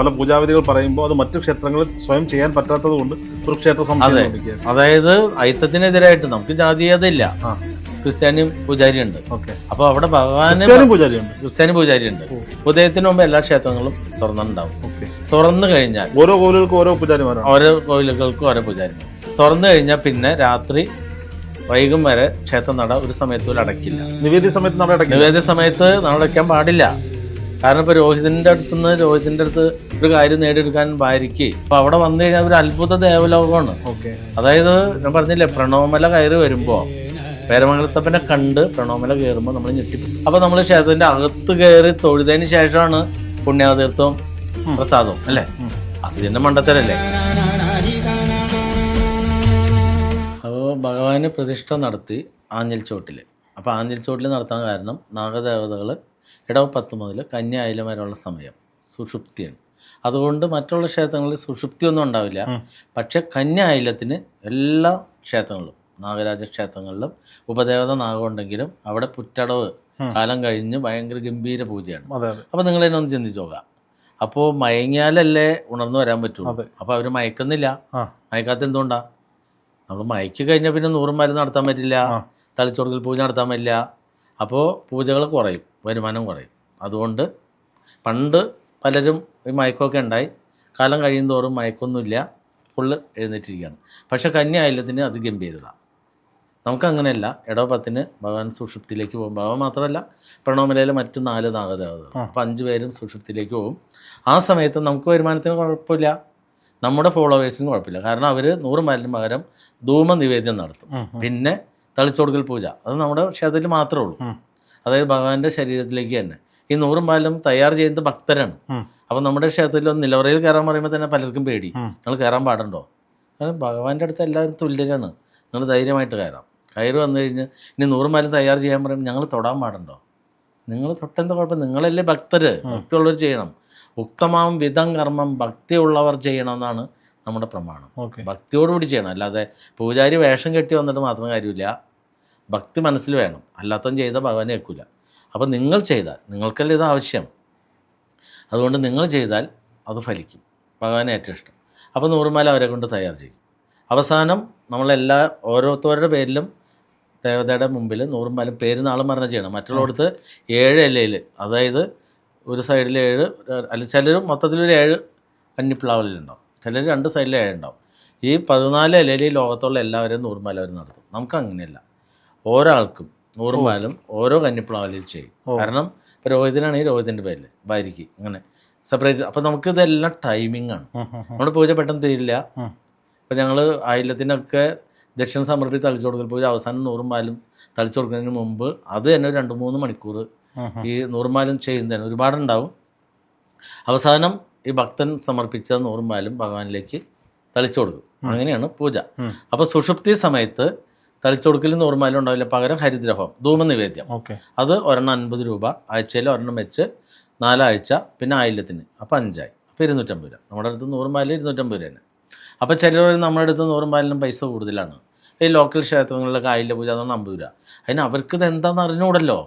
പല പൂജാവിധികൾ പറയുമ്പോൾ അത് മറ്റു ക്ഷേത്രങ്ങളിൽ സ്വയം ചെയ്യാൻ പറ്റാത്തത് കൊണ്ട് ഒരു ക്ഷേത്ര സംശയം. അതായത് അയിത്തത്തിനെതിരായിട്ട് നമുക്ക് ജാതീയതയില്ല. ക്രിസ്ത്യാനി പൂജാരിയുണ്ട്. അപ്പൊ അവിടെ ഭഗവാന് ക്രിസ്ത്യാനി പൂജാരിയുണ്ട്. ഉദയത്തിന് മുമ്പ് എല്ലാ ക്ഷേത്രങ്ങളും തുറന്നിട്ടുണ്ടാവും. തുറന്നു കഴിഞ്ഞാൽ ഓരോ കോവിലുകൾക്കും ഓരോ പൂജാരിമാരാണ്. ഓരോ കോവിലുകൾക്കും ഓരോ പൂജാരിമാർ. തുറന്നു കഴിഞ്ഞാൽ പിന്നെ രാത്രി വൈകും വരെ ക്ഷേത്ര നട ഒരു സമയത്ത് പോലും അടയ്ക്കില്ല. നിവേദ്യ സമയത്ത് നട അടയ്ക്കാൻ പാടില്ല. കാരണം ഇപ്പൊ രോഹിതന്റെ അടുത്ത് ഒരു കാര്യം നേടിയെടുക്കാൻ ഭാര്യയ്ക്ക് ഇപ്പൊ അവിടെ വന്നു കഴിഞ്ഞാൽ ഒരു അത്ഭുത ദേവലോകമാണ്. അതായത് ഞാൻ പറഞ്ഞില്ലേ, പ്രണവമല കയറി വരുമ്പോ പേരമംഗലത്തപ്പനെ കണ്ട് പ്രണവമല കയറുമ്പോൾ നമ്മൾ ഞെട്ടി. അപ്പൊ നമ്മൾ ക്ഷേത്രത്തിന്റെ അകത്ത് കയറി തൊഴുതതിന് ശേഷമാണ് പുണ്യാതീർത്ഥവും പ്രസാദവും അല്ലേ? അത് ഇതിന്റെ മണ്ടത്തരല്ലേ? അപ്പോൾ ഭഗവാന് പ്രതിഷ്ഠ നടത്തി ആഞ്ഞിൽ ചോട്ടില്. അപ്പോൾ ആഞ്ഞിൽ ചോട്ടിൽ നടത്താൻ കാരണം നാഗദേവതകൾ ഇടവ 10 മുതൽ കന്യ ആയില്യം വരെയുള്ള സമയം സുഷുപ്തിയാണ്. അതുകൊണ്ട് മറ്റുള്ള ക്ഷേത്രങ്ങളിൽ സുഷുപ്തിയൊന്നും ഉണ്ടാവില്ല. പക്ഷെ കന്യ ആയില്യത്തിന് എല്ലാ ക്ഷേത്രങ്ങളിലും, നാഗരാജ ക്ഷേത്രങ്ങളിലും ഉപദേവത നാഗമുണ്ടെങ്കിലും അവിടെ പുറ്റടവ് കാലം കഴിഞ്ഞ് ഭയങ്കര ഗംഭീര പൂജയാണ്. അപ്പോൾ നിങ്ങൾ തന്നെ ഒന്ന് ചിന്തിച്ചു നോക്കാം. അപ്പോൾ മയങ്ങിയാലല്ലേ ഉണർന്നു വരാൻ പറ്റുള്ളൂ. അപ്പോൾ അവർ മയക്കുന്നില്ല. മയക്കാത്ത എന്തുകൊണ്ടാ? നമ്മൾ മയക്കി കഴിഞ്ഞാൽ പിന്നെ 100 മരുന്ന് നടത്താൻ പറ്റില്ല, തളിച്ചുകൊടുക്കൽ പൂജ നടത്താൻ പറ്റില്ല. അപ്പോൾ പൂജകൾ കുറയും, വരുമാനം കുറയും. അതുകൊണ്ട് പണ്ട് പലരും ഈ മയക്കമൊക്കെ ഉണ്ടായി. കാലം കഴിയും തോറും മയക്കൊന്നുമില്ല, ഫുള്ള് എഴുന്നേറ്റിരിക്കുകയാണ്. പക്ഷെ കന്യ ആയില്യത്തിന് അത് ഗംഭീരത. നമുക്കങ്ങനെയല്ല. ഇടവ 10 ഭഗവാൻ സുഷുപ്തിയിലേക്ക് പോകും. ഭഗവാൻ മാത്രമല്ല, പ്രണവമലയിലെ മറ്റ് 4 നാഗദേവതകൾ. അപ്പോൾ 5 പേരും സുഷുപ്തിയിലേക്ക് പോകും. ആ സമയത്ത് നമുക്ക് വരുമാനത്തിന് കുഴപ്പമില്ല, നമ്മുടെ ഫോളോവേഴ്സിന് കുഴപ്പമില്ല. കാരണം അവർ 100 മലിന് പകരം ധൂമ നിവേദ്യം നടത്തും. പിന്നെ തളിച്ചുകൊടുക്കൽ പൂജ അത് നമ്മുടെ ക്ഷേത്രത്തിൽ മാത്രമേ ഉള്ളൂ. അതായത് ഭഗവാന്റെ ശരീരത്തിലേക്ക് തന്നെ. ഈ 100 പാലും തയ്യാർ ചെയ്യുന്നത് ഭക്തരാണ്. അപ്പം നമ്മുടെ ക്ഷേത്രത്തിൽ നിലവറയിൽ കയറാൻ പറയുമ്പോൾ തന്നെ പലർക്കും പേടി. നിങ്ങൾ കയറാൻ പാടുണ്ടോ? കാരണം ഭഗവാന്റെ അടുത്ത് എല്ലാവരും തുല്യരാണ്. നിങ്ങൾ ധൈര്യമായിട്ട് കയറാം. കയറി വന്നു കഴിഞ്ഞ് ഇനി 100 പാലും തയ്യാർ ചെയ്യാൻ പറയുമ്പോൾ ഞങ്ങൾ തൊടാൻ പാടുണ്ടോ? നിങ്ങൾ തൊട്ടെന്താ കുഴപ്പം? നിങ്ങളല്ലേ ഭക്തര്, ഭക്തിയുള്ളവർ ചെയ്യണം. ഉക്തമാം വിധം കർമ്മം ഭക്തിയുള്ളവർ ചെയ്യണം എന്നാണ് നമ്മുടെ പ്രമാണം. ഭക്തിയോടുകൂടി ചെയ്യണം. അല്ലാതെ പൂജാരി വേഷം കെട്ടി വന്നിട്ട് മാത്രം കാര്യമില്ല. ഭക്തി മനസ്സിൽ വേണം. അല്ലാത്തവൻ ചെയ്താൽ ഭഗവാനെ വെക്കില്ല. അപ്പം നിങ്ങൾ ചെയ്താൽ, നിങ്ങൾക്കല്ലേ ഇത് ആവശ്യം, അതുകൊണ്ട് നിങ്ങൾ ചെയ്താൽ അത് ഫലിക്കും. ഭഗവാനെ ഏറ്റവും ഇഷ്ടം. അപ്പോൾ 100 മാല അവരെ കൊണ്ട് തയ്യാർ ചെയ്യും. അവസാനം നമ്മളെല്ലാ ഓരോരുത്തരുടെ പേരിലും ദേവതയുടെ മുമ്പിൽ 100 മാലും പേര് നാളും പറഞ്ഞാൽ ചെയ്യണം. മറ്റുള്ളടത്ത് 7 ഇലയിൽ, അതായത് ഒരു സൈഡിൽ 7, അല്ല ചിലർ മൊത്തത്തിലൊരു 7 കന്നിപ്ലാവലുണ്ടാവും, ചിലർ 2 സൈഡിൽ 7 ഉണ്ടാവും. ഈ 14 ഇലയിൽ ഈ ലോകത്തുള്ള എല്ലാവരെയും 100 മാല അവർ നടത്തും. നമുക്ക് അങ്ങനെയല്ല. ഓരോ ആൾക്കും 100 മാലും ഓരോ കന്നിപ്ലാവലിൽ ചെയ്യും. കാരണം ഇപ്പോൾ രോഹിതനാണെങ്കിൽ രോഹിതൻ്റെ പേരിൽ, ഭാര്യയ്ക്ക് അങ്ങനെ സെപ്പറേറ്റ്. അപ്പോൾ നമുക്കിതെല്ലാം ടൈമിംഗ് ആണ്. നമ്മുടെ പൂജ പെട്ടെന്ന് തീരില്ല. ഇപ്പോൾ ഞങ്ങൾ ആയില്യത്തിനൊക്കെ ദക്ഷിണ സമർപ്പിച്ച് തളിച്ചു കൊടുക്കൽ പൂജ അവസാനം 100 മാലും തളിച്ചു കൊടുക്കുന്നതിന് മുമ്പ് അത് തന്നെ ഒരു 2-3 മണിക്കൂർ ഈ 100 മാലും ചെയ്യുന്നതിന് ഒരുപാടുണ്ടാവും. അവസാനം ഈ ഭക്തൻ സമർപ്പിച്ച 100 മാലും ഭഗവാനിലേക്ക് തളിച്ചു കൊടുക്കും. അങ്ങനെയാണ് പൂജ. അപ്പോൾ സുഷുപ്തി സമയത്ത് തളിച്ചുകൊടുക്കൽ 100 മാലും ഉണ്ടാവില്ല. പകരം ഹരിദ്രഹോം, ധൂമ നിവേദ്യം, അത് ഒരെണ്ണം 50 രൂപ, ആഴ്ചയിൽ ഒരെണ്ണം വെച്ച് 4 ആഴ്ച, പിന്നെ ആയില്യത്തിന് അപ്പോൾ 5 ആയി. അപ്പോൾ 250 രൂപ. നമ്മുടെ അടുത്ത് 100 മാലിൽ 250 രൂപ തന്നെ. അപ്പോൾ ചിലർ നമ്മുടെ അടുത്ത് 100 മാലിനും പൈസ കൂടുതലാണ്. ഈ ലോക്കൽ ക്ഷേത്രങ്ങളിലൊക്കെ ആയില്യ പൂജ എന്ന് പറഞ്ഞാൽ 50 രൂപ. അതിന് അവർക്ക് ഇത് എന്താണെന്ന് അറിഞ്ഞുകൂടല്ലോ.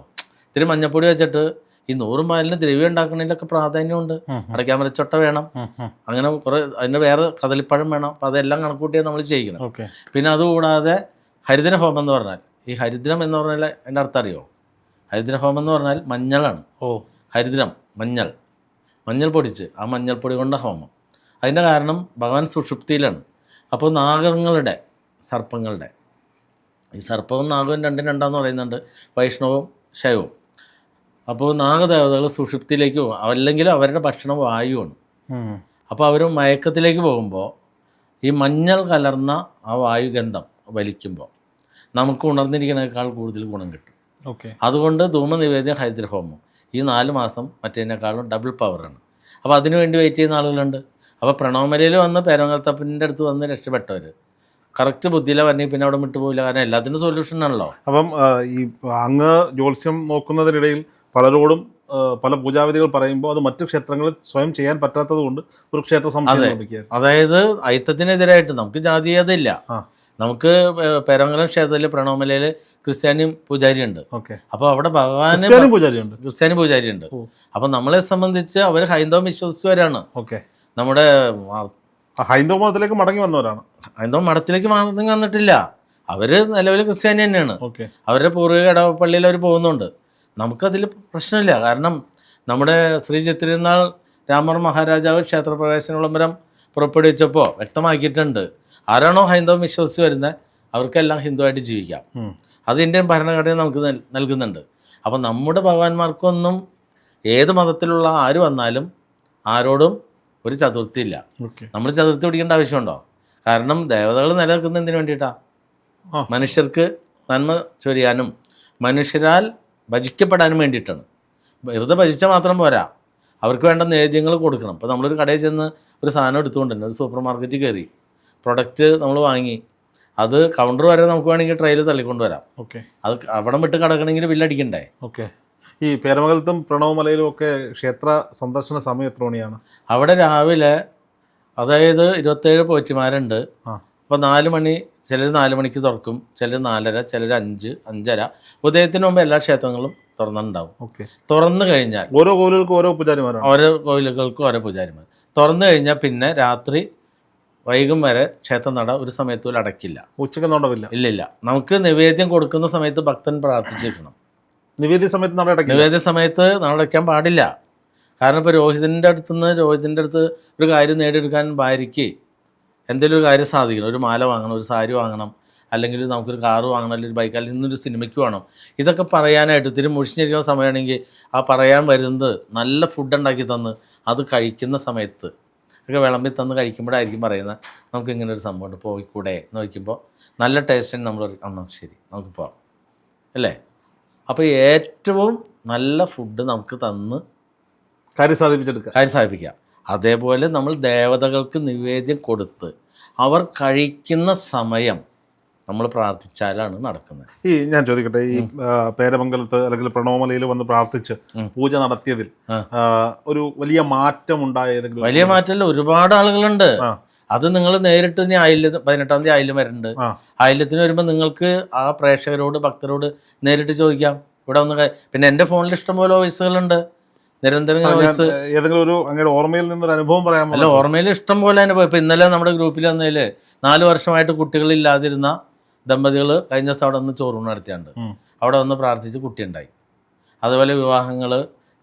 ഇത്തിരി മഞ്ഞപ്പൊടി വെച്ചിട്ട് ഈ 100 മാലിന് ദ്രവ്യം ഉണ്ടാക്കുന്നതിലൊക്കെ പ്രാധാന്യമുണ്ട്. അടയ്ക്കാൻ വരച്ചൊട്ട വേണം, അങ്ങനെ കുറേ അതിൻ്റെ വേറെ കദളിപ്പഴം വേണം. അപ്പോൾ അതെല്ലാം കണക്കൂട്ടിയാണ് നമ്മൾ ചെയ്യണം. പിന്നെ അതുകൂടാതെ ഹരിദ്രഹോമം എന്ന് പറഞ്ഞാൽ, ഈ ഹരിദ്രം എന്ന് പറഞ്ഞാൽ എൻ്റെ അർത്ഥം അറിയോ? ഹരിദ്രഹോമം എന്ന് പറഞ്ഞാൽ മഞ്ഞളാണ്. ഹരിദ്രം മഞ്ഞൾ പൊടിച്ച്, ആ മഞ്ഞൾപ്പൊടി കൊണ്ട ഹോമം. അതിൻ്റെ കാരണം ഭഗവാൻ സുഷുപ്തിയിലാണ്. അപ്പോൾ നാഗങ്ങളുടെ, സർപ്പങ്ങളുടെ, ഈ സർപ്പവും നാഗവും രണ്ടാന്ന് പറയുന്നുണ്ട്, വൈഷ്ണവും ശൈവവും. അപ്പോൾ നാഗദേവതകൾ സുഷുപ്തിയിലേക്ക് പോകും. അല്ലെങ്കിൽ അവരുടെ ഭക്ഷണം വായുവാണ്. അപ്പോൾ അവർ മയക്കത്തിലേക്ക് പോകുമ്പോൾ ഈ മഞ്ഞൾ കലർന്ന ആ വായുഗന്ധം വലിക്കുമ്പോൾ നമുക്ക് ഉണർന്നിരിക്കുന്നതിനേക്കാൾ കൂടുതൽ ഗുണം കിട്ടും. അതുകൊണ്ട് ധൂമ നിവേദ്യം, ഹരിദ്രഹോമം ഈ 4 മാസം മറ്റേതിനേക്കാളും ഡബിൾ പവറാണ്. അപ്പോൾ അതിനു വേണ്ടി വെയിറ്റ് ചെയ്യുന്ന ആളുകളുണ്ട്. അപ്പോൾ പ്രണവമലയിൽ വന്ന് പേരമംഗലത്തപ്പൻ്റെ അടുത്ത് വന്ന് രക്ഷപ്പെട്ടവർ കറക്റ്റ് ബുദ്ധിയിലെ വരണമെങ്കിൽ പിന്നെ അവിടെ വിട്ടുപോയില്ല. കാരണം എല്ലാത്തിനും സൊല്യൂഷനാണല്ലോ. അപ്പം ഈ അങ്ങ് ജ്യോത്സ്യം നോക്കുന്നതിനിടയിൽ പലരോടും പല പൂജാവിധികൾ പറയുമ്പോൾ അത് മറ്റു ക്ഷേത്രങ്ങളിൽ സ്വയം ചെയ്യാൻ പറ്റാത്തത് കൊണ്ട് ഒരു ക്ഷേത്ര സംശയം. അതായത് അയിത്തത്തിനെതിരായിട്ട് നമുക്ക് ജാതീയതയില്ല. നമുക്ക് പേരമംഗലം ക്ഷേത്രത്തിൽ പ്രണവമലയിൽ ക്രിസ്ത്യാനി പൂജാരി ഉണ്ട്. ഓക്കെ. അപ്പോൾ അവിടെ ഭഗവാന് പൂജാരിയുണ്ട്, ക്രിസ്ത്യാനി പൂജാരി ഉണ്ട്. അപ്പോൾ നമ്മളെ സംബന്ധിച്ച് അവർ ഹൈന്ദവം വിശ്വസിച്ചവരാണ്. ഓക്കെ. നമ്മുടെ ഹൈന്ദവ മതത്തിലേക്ക് മടങ്ങി വന്നവരാണ്. ഹൈന്ദവ മഠത്തിലേക്ക് മടങ്ങി വന്നിട്ടില്ല, അവർ നിലവിൽ ക്രിസ്ത്യാനി തന്നെയാണ്. ഓക്കെ. അവരുടെ പൂർവിക ഇടവപ്പള്ളിയിൽ അവർ പോകുന്നുണ്ട്. നമുക്കതിൽ പ്രശ്നമില്ല. കാരണം നമ്മുടെ ശ്രീ ചിത്തിരുന്നാൾ രാമർ മഹാരാജാവ് ക്ഷേത്രപ്രവേശന വിളംബരം പുറപ്പെടുവിച്ചപ്പോൾ വ്യക്തമാക്കിയിട്ടുണ്ട്, ആരാണോ ഹൈന്ദവം വിശ്വസിച്ച് വരുന്നത് അവർക്കെല്ലാം ഹിന്ദുവായിട്ട് ജീവിക്കാം. അത് ഇന്ത്യൻ ഭരണഘടന നമുക്ക് നൽകുന്നുണ്ട്. അപ്പം നമ്മുടെ ഭഗവാന്മാർക്കൊന്നും ഏത് മതത്തിലുള്ള ആര് വന്നാലും ആരോടും ഒരു ചതുർത്ഥി ഇല്ല. നമ്മൾ ചതുർത്ഥി പിടിക്കേണ്ട ആവശ്യമുണ്ടോ? കാരണം ദേവതകൾ നിലനിൽക്കുന്നത് എന്തിനു വേണ്ടിയിട്ടാണ്? മനുഷ്യർക്ക് നന്മ ചൊരിയാനും മനുഷ്യരാൽ ഭജിക്കപ്പെടാനും വേണ്ടിയിട്ടാണ്. വെറുതെ ഭജിച്ചാൽ മാത്രം പോരാ, അവർക്ക് വേണ്ട നേദ്യങ്ങൾ കൊടുക്കണം. ഇപ്പോൾ നമ്മളൊരു കടയിൽ ചെന്ന് ഒരു സാധനം എടുത്തുകൊണ്ടുണ്ട്, ഒരു സൂപ്പർ മാർക്കറ്റിൽ കയറി പ്രൊഡക്റ്റ് നമ്മൾ വാങ്ങി, അത് കൗണ്ടർ വരെ നമുക്ക് വേണമെങ്കിൽ ട്രെയിൽ തള്ളിക്കൊണ്ടുവരാം. ഓക്കെ. അത് അവിടെ വിട്ട് കിടക്കണമെങ്കിൽ ബില്ലടിക്കണ്ടേ? ഓക്കെ. ഈ പേരമംഗലത്തും പ്രണവമലയിലും ഒക്കെ ക്ഷേത്ര സന്ദർശന സമയം എത്ര മണിയാണ്? അവിടെ രാവിലെ, അതായത് 27 പോറ്റിമാരുണ്ട്. അപ്പോൾ 4 മണി, ചിലർ 4 മണിക്ക് തുറക്കും, ചിലർ 4:30, ചിലർ 5, 5:30. ഉദയത്തിന് മുമ്പ് എല്ലാ ക്ഷേത്രങ്ങളും തുറന്നിട്ടുണ്ടാവും. ഓക്കെ. തുറന്നു കഴിഞ്ഞാൽ ഓരോ കോവിലുകൾക്കും ഓരോ പൂജാരിമാരാണ്. ഓരോ കോവിലുകൾക്കും ഓരോ പൂജാരിമാർ. തുറന്നു കഴിഞ്ഞാൽ പിന്നെ രാത്രി വൈകും വരെ ക്ഷേത്രനട ഒരു സമയത്ത് പോലും അടയ്ക്കില്ല. ഉച്ചയ്ക്ക് നോണ്ടവില്ല? ഇല്ലില്ല. നമുക്ക് നിവേദ്യം കൊടുക്കുന്ന സമയത്ത് ഭക്തൻ പ്രാർത്ഥിച്ചിരിക്കണം. നിവേദ്യ സമയത്ത് നട അടയ്ക്കും? നിവേദ്യ സമയത്ത് നട അടയ്ക്കാൻ പാടില്ല. കാരണം ഇപ്പോൾ രോഹിതൻ്റെ അടുത്ത് ഒരു കാര്യം നേടിയെടുക്കാൻ ഭാര്യയ്ക്ക് എന്തെങ്കിലും ഒരു കാര്യം സാധിക്കണം, ഒരു മാല വാങ്ങണം, ഒരു സാരി വാങ്ങണം, അല്ലെങ്കിൽ നമുക്കൊരു കാറ് വാങ്ങണം, അല്ലെങ്കിൽ ഒരു ബൈക്ക്, അല്ലെങ്കിൽ ഇന്നൊരു സിനിമയ്ക്ക് വേണം, ഇതൊക്കെ പറയാനായിട്ട് ഇത്തിരി മുഷിഞ്ഞിരിക്കുന്ന സമയമാണെങ്കിൽ ആ പറയാൻ വരുന്നത് നല്ല ഫുഡ് ഉണ്ടാക്കി തന്ന് അത് കഴിക്കുന്ന സമയത്ത് ഒക്കെ വിളമ്പി തന്ന് കഴിക്കുമ്പോഴായിരിക്കും പറയുന്നത് നമുക്ക് ഇങ്ങനെ ഒരു സംഭവമുണ്ട്, പോയിക്കൂടെ എന്ന് ചോദിക്കുമ്പോൾ നല്ല ടേസ്റ്റിന് നമ്മൾ എന്നാൽ ശരി നമുക്ക് പോകാം അല്ലേ. അപ്പോൾ ഏറ്റവും നല്ല ഫുഡ് നമുക്ക് തന്ന് കാര്യം സാധിപ്പിക്കാം. അതേപോലെ നമ്മൾ ദേവതകൾക്ക് നിവേദ്യം കൊടുത്ത് അവർ കഴിക്കുന്ന സമയം നമ്മൾ പ്രാർത്ഥിച്ചാലാണ് നടക്കുന്നത്. ഞാൻ ചോദിക്കട്ടെ, ഈ പേരമംഗലത്ത് അല്ലെങ്കിൽ പ്രണവമലയിൽ വന്ന് പ്രാർത്ഥിച്ച് പൂജ നടത്തിയതിൽ ഒരു വലിയ മാറ്റം ഉണ്ടായതെങ്കിലും? വലിയ മാറ്റമല്ല, ഒരുപാട് ആളുകളുണ്ട്. അത് നിങ്ങൾ നേരിട്ട് ഇനി 18-ാം തീയതി ആയില്യം വരുന്നുണ്ട്. ആയില്യത്തിന് വരുമ്പോൾ നിങ്ങൾക്ക് ആ പ്രേക്ഷകരോട് ഭക്തരോട് നേരിട്ട് ചോദിക്കാം. ഇവിടെ ഒന്ന് പിന്നെ എൻ്റെ ഫോണിൽ ഇഷ്ടംപോലെ വോയിസുകളുണ്ട്, നിരന്തരം വോയിസ്. ഏതെങ്കിലും ഒരു അങ്ങനെ ഓർമ്മയിൽ നിന്നൊരു അനുഭവം പറയാമോ? അല്ല, ഓർമ്മയിൽ ഇഷ്ടം പോലെ അനുഭവം. ഇപ്പം ഇന്നലെ നമ്മുടെ ഗ്രൂപ്പിൽ വന്നതിൽ 4 വർഷമായിട്ട് കുട്ടികളില്ലാതിരുന്ന ദമ്പതികൾ കഴിഞ്ഞ ദിവസം അവിടെ വന്ന് ചോറൂണ് നടത്തിയുണ്ട്. അവിടെ വന്ന് പ്രാർത്ഥിച്ച് കുട്ടിയുണ്ടായി. അതുപോലെ വിവാഹങ്ങൾ,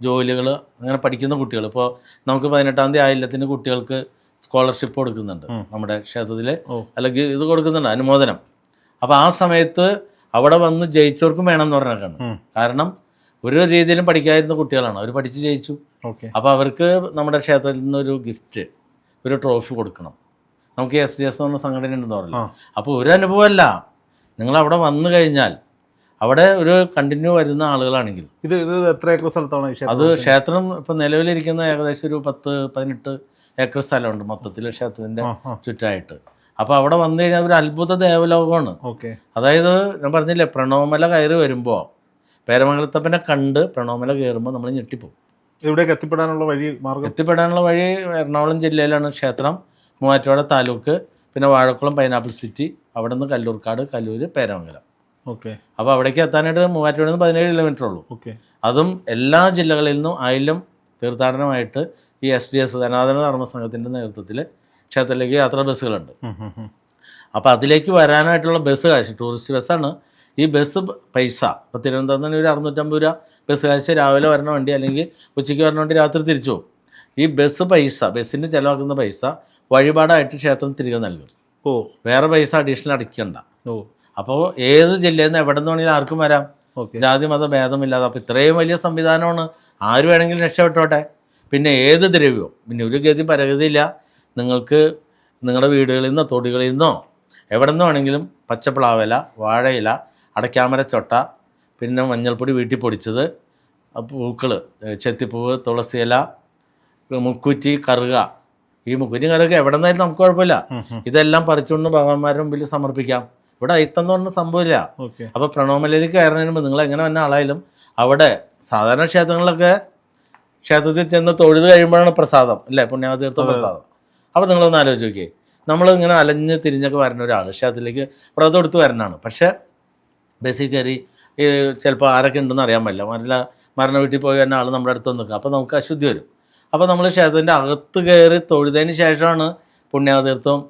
ജോലികൾ, അങ്ങനെ പഠിക്കുന്ന കുട്ടികൾ. ഇപ്പോൾ നമുക്ക് 18-ാം തീയതി ആയില്യത്തിന് കുട്ടികൾക്ക് സ്കോളർഷിപ്പ് കൊടുക്കുന്നുണ്ട് നമ്മുടെ ക്ഷേത്രത്തിൽ, അല്ലെങ്കിൽ ഇത് കൊടുക്കുന്നുണ്ട് അനുമോദനം. അപ്പോൾ ആ സമയത്ത് അവിടെ വന്ന് ജയിച്ചവർക്കും വേണമെന്ന് പറഞ്ഞേക്കാണ്. കാരണം ഒരു രീതിയിലും പഠിക്കാതിരുന്ന കുട്ടികളാണ്, അവർ പഠിച്ച് ജയിച്ചു. അപ്പോൾ അവർക്ക് നമ്മുടെ ക്ഷേത്രത്തിൽ നിന്നൊരു ഗിഫ്റ്റ്, ഒരു ട്രോഫി കൊടുക്കണം. നമുക്ക് SDS എന്ന് പറഞ്ഞ സംഘടന ഉണ്ടെന്ന് പറഞ്ഞു. അപ്പോൾ ഒരു അനുഭവമല്ല, നിങ്ങൾ അവിടെ വന്നു കഴിഞ്ഞാൽ അവിടെ ഒരു കണ്ടിന്യൂ വരുന്ന ആളുകളാണെങ്കിൽ ഇത് എത്ര ഏക്കർ സ്ഥലത്താണ് അത് ക്ഷേത്രം? ഇപ്പം നിലവിലിരിക്കുന്ന ഏകദേശം ഒരു 10-18 ഏക്കർ സ്ഥലമുണ്ട് മൊത്തത്തിൽ ക്ഷേത്രത്തിൻ്റെ ചുറ്റായിട്ട്. അപ്പോൾ അവിടെ വന്നു കഴിഞ്ഞാൽ ഒരു അത്ഭുത ദേവലോകമാണ്. അതായത് ഞാൻ പറഞ്ഞില്ലേ, പ്രണവമല കയറി വരുമ്പോൾ പേരമംഗലത്തപ്പനെ കണ്ട് പ്രണവമല കയറുമ്പോൾ നമ്മൾ ഞെട്ടിപ്പോവും. ഇവിടേക്ക് എത്തിപ്പെടാനുള്ള വഴി എറണാകുളം ജില്ലയിലാണ് ക്ഷേത്രം, മൂവാറ്റുപുഴ താലൂക്ക്, പിന്നെ വാഴക്കുളം പൈനാപ്പിൾ സിറ്റി, അവിടെ നിന്ന് കല്ലൂർക്കാട്, കല്ലൂർ, പേരമംഗലം. അപ്പോൾ അവിടേക്ക് എത്താനായിട്ട് മൂവാറ്റുപുഴയിൽ നിന്ന് 17 കിലോമീറ്റർ ഉള്ളൂ. അതും എല്ലാ ജില്ലകളിൽ നിന്നും ആയില്യം തീർത്ഥാടനമായിട്ട് ഈ SDS സനാതന ധർമ്മ സംഘത്തിൻ്റെ നേതൃത്വത്തിൽ ക്ഷേത്രത്തിലേക്ക് യാത്രാ ബസ്സുകളുണ്ട്. അപ്പോൾ അതിലേക്ക് വരാനായിട്ടുള്ള ബസ് കാശ്, ടൂറിസ്റ്റ് ബസ്സാണ്. ഈ ബസ് പൈസ ഇപ്പോൾ തിരുവനന്തപുരത്ത് നിന്ന് ഒരു 650 രൂപ ബസ് കാശ്, രാവിലെ വരണ വണ്ടി അല്ലെങ്കിൽ ഉച്ചയ്ക്ക് വരണ വണ്ടി രാത്രി തിരിച്ചു പോകും. ഈ ബസ് പൈസ, ബസ്സിന് ചിലവാക്കുന്ന പൈസ വഴിപാടായിട്ട് ക്ഷേത്രം തിരികെ നൽകും. വേറെ പൈസ അഡീഷണൽ അടയ്ക്കണ്ട. അപ്പോൾ ഏത് ജില്ലയിൽ നിന്ന് എവിടെ നിന്ന് വേണമെങ്കിലും ആർക്കും വരാം, ജാതി മത ഭേദമില്ലാതെ. അപ്പോൾ ഇത്രയും വലിയ സംവിധാനമാണ്, ആര് വേണമെങ്കിലും രക്ഷപ്പെട്ടോട്ടെ. പിന്നെ ഏത് ദ്രവ്യവും, പിന്നെ ഒരു ഗതി പരഗതിയില്ല. നിങ്ങൾക്ക് നിങ്ങളുടെ വീടുകളിൽ നിന്നോ തൊടികളിൽ നിന്നോ എവിടെ നിന്ന് വേണമെങ്കിലും പച്ചപ്ലാവില, വാഴയില, അടയ്ക്കാമരച്ചൊട്ട, പിന്നെ മഞ്ഞൾപ്പൊടി വീട്ടിൽ പൊടിച്ചത്, പൂക്കൾ, ചെത്തിപ്പൂവ്, തുളസിയില, മുക്കുറ്റി, കറുക, ഈ മുക്കുറ്റി കറുക എവിടെ നിന്നായാലും നമുക്ക് കുഴപ്പമില്ല. ഇതെല്ലാം പറിച്ചുകൊണ്ട് ഭഗവാന്മാരുടെ മുമ്പിൽ സമർപ്പിക്കാം. ഇവിടെ അയിത്തം എന്ന് പറഞ്ഞ സംഭവമില്ല. അപ്പോൾ പ്രണവമലയിലേക്ക് കയറുന്നതിന് മുമ്പ് നിങ്ങൾ എങ്ങനെ വന്ന ആളായാലും അവിടെ സാധാരണ ക്ഷേത്രങ്ങളിലൊക്കെ ക്ഷേത്രത്തിൽ ചെന്ന് തൊഴുത് കഴിയുമ്പോഴാണ് പ്രസാദം അല്ലേ, പുണ്യാവതീർത്ഥ പ്രസാദം. അപ്പോൾ നിങ്ങളൊന്ന് ആലോചിച്ച് നോക്കിയേ, നമ്മൾ ഇങ്ങനെ അലഞ്ഞ് തിരിഞ്ഞൊക്കെ വരുന്ന ഒരാൾ ക്ഷേത്രത്തിലേക്ക് വ്രതം എടുത്ത് വരണതാണ്. പക്ഷേ ബേസിക്കലി ഈ ചിലപ്പോൾ ആരൊക്കെ ഉണ്ടെന്ന് അറിയാൻ പറ്റില്ല. മരണ വീട്ടിൽ പോയി വരുന്ന ആൾ നമ്മുടെ അടുത്ത് നിൽക്കുക, അപ്പോൾ നമുക്ക് അശുദ്ധി വരും. അപ്പോൾ നമ്മൾ ക്ഷേത്രത്തിൻ്റെ അകത്ത് കയറി തൊഴുതതിന് ശേഷമാണ് പുണ്യാതീർത്ഥവും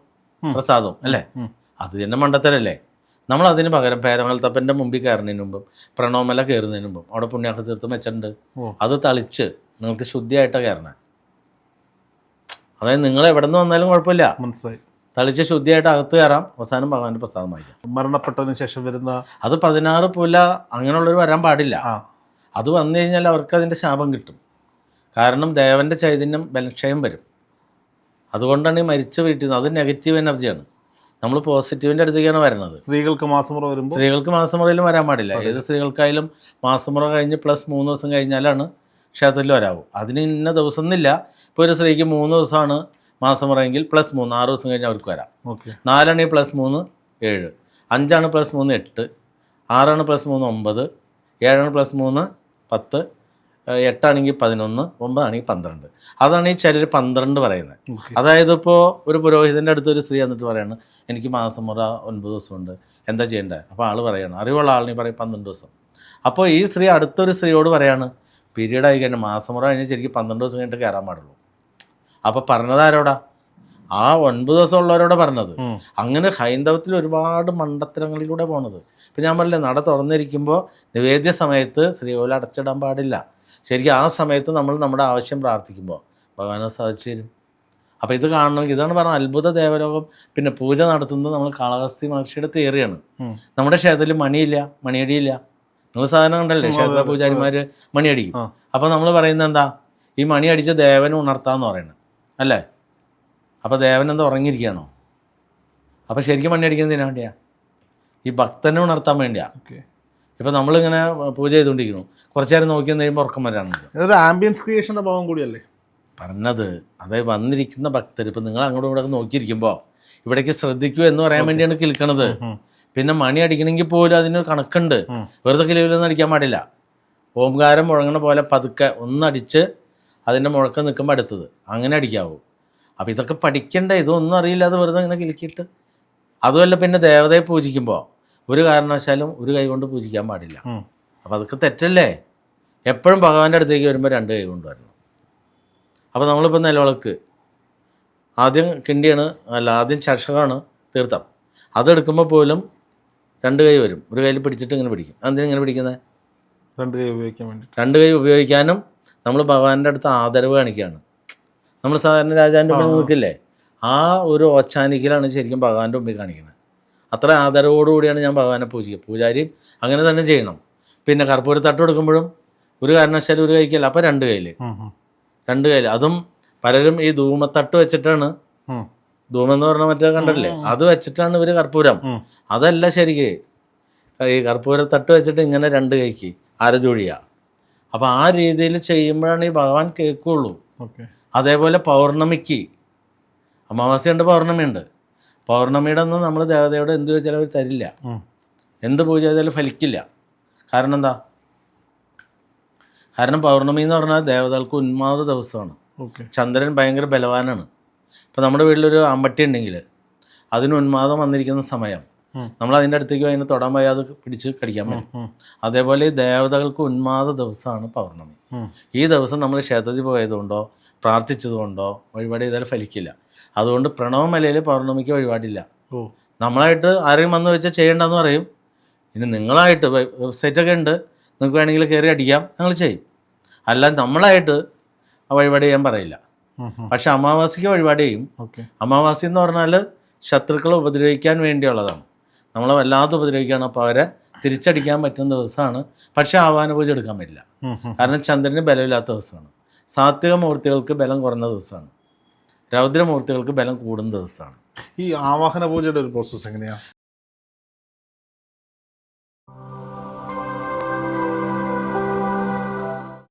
പ്രസാദവും അല്ലേ? അത് തന്നെ മണ്ടത്തരല്ലേ? നമ്മൾ അതിന് പകരം പേരമലത്തപ്പൻ്റെ മുമ്പിൽ കയറുന്നതിന് മുമ്പും പ്രണവമല കയറുന്നതിന് മുമ്പും അവിടെ പുണ്യാഹതീർത്ഥം വെച്ചിട്ടുണ്ട്. അത് തളിച്ച് നിങ്ങൾക്ക് ശുദ്ധിയായിട്ടാണ് കയറണേ. അതായത് നിങ്ങൾ എവിടെ നിന്ന് വന്നാലും കുഴപ്പമില്ല, മനസ്സിലായി. തളിച്ച് ശുദ്ധിയായിട്ട് അകത്ത് കയറാം, അവസാനം ഭഗവാന്റെ പ്രസാദം വായിക്കാം. മരണപ്പെട്ടതിന് ശേഷം വരുന്ന അത് 16 പൂല അങ്ങനെയുള്ളവർ വരാൻ പാടില്ല. അത് വന്നു കഴിഞ്ഞാൽ അവർക്ക് അതിൻ്റെ ശാപം കിട്ടും. കാരണം ദേവൻ്റെ ചൈതന്യം ബലക്ഷയം വരും. അതുകൊണ്ടാണ് ഈ മരിച്ച വീട്ടിൽ നിന്ന്, അത് നെഗറ്റീവ് എനർജിയാണ്. നമ്മൾ പോസിറ്റീവിൻ്റെ അടുത്തേക്കാണ് വരുന്നത്. സ്ത്രീകൾക്ക് മാസമുറ വരുമ്പോൾ സ്ത്രീകൾക്ക് മാസമുറയിലും വരാൻ പാടില്ല. ഏത് സ്ത്രീകൾക്കായാലും മാസമുറ കഴിഞ്ഞ് +3 ദിവസം കഴിഞ്ഞാലാണ് ക്ഷേത്രത്തിൽ വരാവൂ. അതിന് ഇന്ന ദിവസം എന്നില്ല. ഇപ്പോൾ ഒരു സ്ത്രീക്ക് 3 ദിവസമാണ് മാസമുറയെങ്കിൽ +3 6 ദിവസം കഴിഞ്ഞ് അവർക്ക് വരാം. 4 ആണെങ്കിൽ +3 7, 5 ആണ് +3 8, 6 ആണ് +3 9, 7 ആണ് +3 10, 8 ആണെങ്കിൽ 11, 9 ആണെങ്കിൽ 12. അതാണ് ഈ ചിലർ 12 പറയുന്നത്. അതായത് ഇപ്പോൾ ഒരു പുരോഹിതൻ്റെ അടുത്ത് ഒരു സ്ത്രീ എന്നിട്ട് പറയാണ് എനിക്ക് മാസമുറ 9 ദിവസമുണ്ട്, എന്താ ചെയ്യേണ്ടത്? അപ്പോൾ ആൾ പറയാണ്, അറിവുള്ള ആളിനെ പറയും 12 ദിവസം. അപ്പോൾ ഈ സ്ത്രീ അടുത്തൊരു സ്ത്രീയോട് പറയാണ് പീരീഡ് ആയി കഴിഞ്ഞാൽ മാസമുറ കഴിഞ്ഞ് ശരിക്കും 12 ദിവസം കഴിഞ്ഞിട്ട് കയറാൻ പാടുള്ളൂ. അപ്പോൾ പറഞ്ഞത് ആരോടാ? ആ 9 ദിവസം ഉള്ളവരോടെ പറഞ്ഞത്. അങ്ങനെ ഹൈന്ദവത്തിൽ ഒരുപാട് മണ്ടത്തരങ്ങളിലൂടെ പോണത്. ഇപ്പം ഞാൻ പറഞ്ഞില്ലേ, നട തുറന്നിരിക്കുമ്പോൾ നിവേദ്യ സമയത്ത് ശ്രീകോവിൽ അടച്ചിടാൻ പാടില്ല. ശരിക്കും ആ സമയത്ത് നമ്മൾ നമ്മുടെ ആവശ്യം പ്രാർത്ഥിക്കുമ്പോൾ ഭഗവാനെ സാധിച്ചു തരും. അപ്പോൾ ഇത് കാണണമെങ്കിൽ, ഇതാണ് പറഞ്ഞത് അത്ഭുത ദേവലോകം. പിന്നെ പൂജ നടത്തുന്നത് നമ്മൾ കാളഹസ്തി മഹർഷിയുടെ തിയറിയാണ്. നമ്മുടെ ക്ഷേത്രത്തിൽ മണിയില്ല, മണിയടിയില്ല. നിങ്ങൾ സാധനം കണ്ടല്ലേ ക്ഷേത്ര പൂജാരിമാർ മണിയടിക്കും. അപ്പോൾ നമ്മൾ പറയുന്നത് എന്താ? ഈ മണി അടിച്ച് ദേവനെ ഉണർത്താമെന്ന് പറയുന്നത് അല്ലേ? അപ്പോൾ ദേവൻ എന്താ ഉറങ്ങിയിരിക്കുകയാണോ? അപ്പോൾ ശരിക്കും മണി അടിക്കുന്നതിന് വേണ്ടിയാണ്, ഈ ഭക്തനെ ഉണർത്താൻ വേണ്ടിയാണ്. ഇപ്പം നമ്മളിങ്ങനെ പൂജ ചെയ്തുകൊണ്ടിരിക്കുന്നു, കുറച്ച് നേരം നോക്കി കഴിയുമ്പോൾ ഉറക്കം വരാണ്. ഇതൊരു ആംബിയൻസ് ക്രിയേഷൻ്റെ ഭാഗം കൂടിയല്ലേ പറഞ്ഞത്? അതായത് വന്നിരിക്കുന്ന ഭക്തർ ഇപ്പം നിങ്ങൾ അങ്ങോട്ടും ഇവിടെ നോക്കിയിരിക്കുമ്പോൾ ഇവിടേക്ക് ശ്രദ്ധിക്കൂ എന്ന് പറയാൻ വേണ്ടിയാണ് കിൽക്കണത്. പിന്നെ മണി അടിക്കണമെങ്കിൽ പോലും അതിനൊരു കണക്കുണ്ട്. വെറുതെ കിലവിലൊന്നും അടിക്കാൻ പാടില്ല. ഓംകാരം മുഴങ്ങണ പോലെ പതുക്കെ ഒന്നടിച്ച് അതിൻ്റെ മുഴക്കം നിൽക്കുമ്പോൾ അടുത്തത് അങ്ങനെ അടിക്കാവൂ. അപ്പോൾ ഇതൊക്കെ പഠിക്കണ്ടേ? ഇതൊന്നും അറിയില്ല, അത് വെറുതെ ഇങ്ങനെ കിലുക്കിയിട്ട്. അതുമല്ല, പിന്നെ ദേവതയെ പൂജിക്കുമ്പോൾ ഒരു കാരണവശാലും ഒരു കൈ കൊണ്ട് പൂജിക്കാൻ പാടില്ല. അപ്പോൾ അതൊക്കെ തെറ്റല്ലേ? എപ്പോഴും ഭഗവാന്റെ അടുത്തേക്ക് വരുമ്പോൾ 2 കൈ കൊണ്ടുവരണം. അപ്പോൾ നമ്മളിപ്പോൾ നിലവിളക്ക് ആദ്യം കിണ്ടിയാണ്, ആദ്യം ചഷകമാണ് തീർത്ഥം. അതെടുക്കുമ്പോൾ പോലും 2 കൈ വരും. ഒരു കയ്യിൽ പിടിച്ചിട്ട് ഇങ്ങനെ പിടിക്കും. അതെന്തിനാ ഇങ്ങനെ പിടിക്കുന്നത്? 2 കൈ ഉപയോഗിക്കാൻ വേണ്ടി. 2 കൈ ഉപയോഗിക്കാനും നമ്മൾ ഭഗവാന്റെ അടുത്ത് ആദരവ് കാണിക്കുകയാണ്. നമ്മൾ സാധാരണ രാജാവിൻ്റെ മുമ്പിൽ നിൽക്കില്ലേ, ആ ഒരു ഓച്ചാനിക്കലാണ് ശരിക്കും ഭഗവാന്റെ മുമ്പിൽ കാണിക്കുന്നത്. അത്ര ആദരവോടുകൂടിയാണ് ഞാൻ ഭഗവാനെ പൂജിക്കുക. പൂജാരിയും അങ്ങനെ തന്നെ ചെയ്യണം. പിന്നെ കർപ്പൂര തട്ട് കൊടുക്കുമ്പോഴും ഒരു കാരണവശാലും ഒരു കൈക്കല്ല, അപ്പോൾ 2 കയ്യിൽ 2 കയ്യിൽ. അതും പലരും ഈ ധൂമത്തട്ട് വെച്ചിട്ടാണ്, ധൂമം എന്ന് പറഞ്ഞാൽ മറ്റേ കണ്ടല്ലേ, അത് വെച്ചിട്ടാണ് ഇവർ കർപ്പൂരം. അതല്ല ശരിക്ക് ഈ കർപ്പൂരത്തട്ട് വെച്ചിട്ട് ഇങ്ങനെ 2 കൈക്ക് അരതൊഴിയുക. അപ്പോൾ ആ രീതിയിൽ ചെയ്യുമ്പോഴാണ് ഈ ഭഗവാൻ കേൾക്കുള്ളൂ. അതേപോലെ പൗർണമിക്ക്, അമാവാസ്യയുണ്ട്, പൗർണമിയുണ്ട്. പൗർണമിയുടെ ഒന്നും നമ്മൾ ദേവതയോട് എന്ത് ചോദിച്ചാലും അവർ തരില്ല. എന്ത് പൂജ ചെയ്താലും ഫലിക്കില്ല. കാരണം എന്താ? കാരണം പൗർണമി എന്ന് പറഞ്ഞാൽ ദേവതകൾക്ക് ഉന്മാദ ദിവസമാണ്. ചന്ദ്രൻ ഭയങ്കര ബലവാനാണ്. ഇപ്പോൾ നമ്മുടെ വീട്ടിലൊരു അമ്പട്ടി ഉണ്ടെങ്കിൽ അതിന് ഉന്മാദം വന്നിരിക്കുന്ന സമയം നമ്മൾ അതിൻ്റെ അടുത്തേക്ക് അതിനെ തൊടാൻ പോയാൽ അത് പിടിച്ച് കടിക്കാൻ പറ്റും. അതേപോലെ ഈ ദേവതകൾക്ക് ഉന്മാദ ദിവസമാണ് പൗർണമി. ഈ ദിവസം നമ്മൾ ക്ഷേത്രത്തിൽ പോയതുകൊണ്ടോ പ്രാർത്ഥിച്ചതുകൊണ്ടോ വഴിപാട് ചെയ്താൽ ഫലിക്കില്ല. അതുകൊണ്ട് പ്രണവമലയിൽ പൗർണമിക്ക് വഴിപാടില്ല. നമ്മളായിട്ട് ആരെയും വന്ന് വെച്ചാൽ ചെയ്യേണ്ടെന്ന് പറയും. ഇനി നിങ്ങളായിട്ട് വെബ്സൈറ്റൊക്കെ ഉണ്ട്, നിങ്ങൾക്ക് വേണമെങ്കിൽ കയറി അടിക്കാം, ഞങ്ങൾ ചെയ്യും. അല്ല നമ്മളായിട്ട് വഴിപാട് ചെയ്യാൻ പറയില്ല. പക്ഷെ അമാവാസിക്ക് വഴിപാട് ചെയ്യും. അമാവാസി എന്ന് പറഞ്ഞാൽ ശത്രുക്കളെ ഉപദ്രവിക്കാൻ വേണ്ടിയുള്ളതാണ്. നമ്മളെ വല്ലാതെ ഉപദ്രവിക്കുകയാണ്. അപ്പോൾ അവരെ തിരിച്ചടിക്കാൻ പറ്റുന്ന ദിവസമാണ്. പക്ഷെ ആവാഹന പൂജ എടുക്കാൻ പറ്റില്ല. കാരണം ചന്ദ്രന് ബലമില്ലാത്ത ദിവസമാണ്. സാത്വിക മൂർത്തികൾക്ക് ബലം കുറഞ്ഞ ദിവസമാണ്. രൗദ്രമൂർത്തികൾക്ക് ബലം കൂടുന്ന ദിവസമാണ്. ഈ ആവാഹന പൂജയുടെ ഒരു പ്രോസസ്സ് എങ്ങനെയാണ്?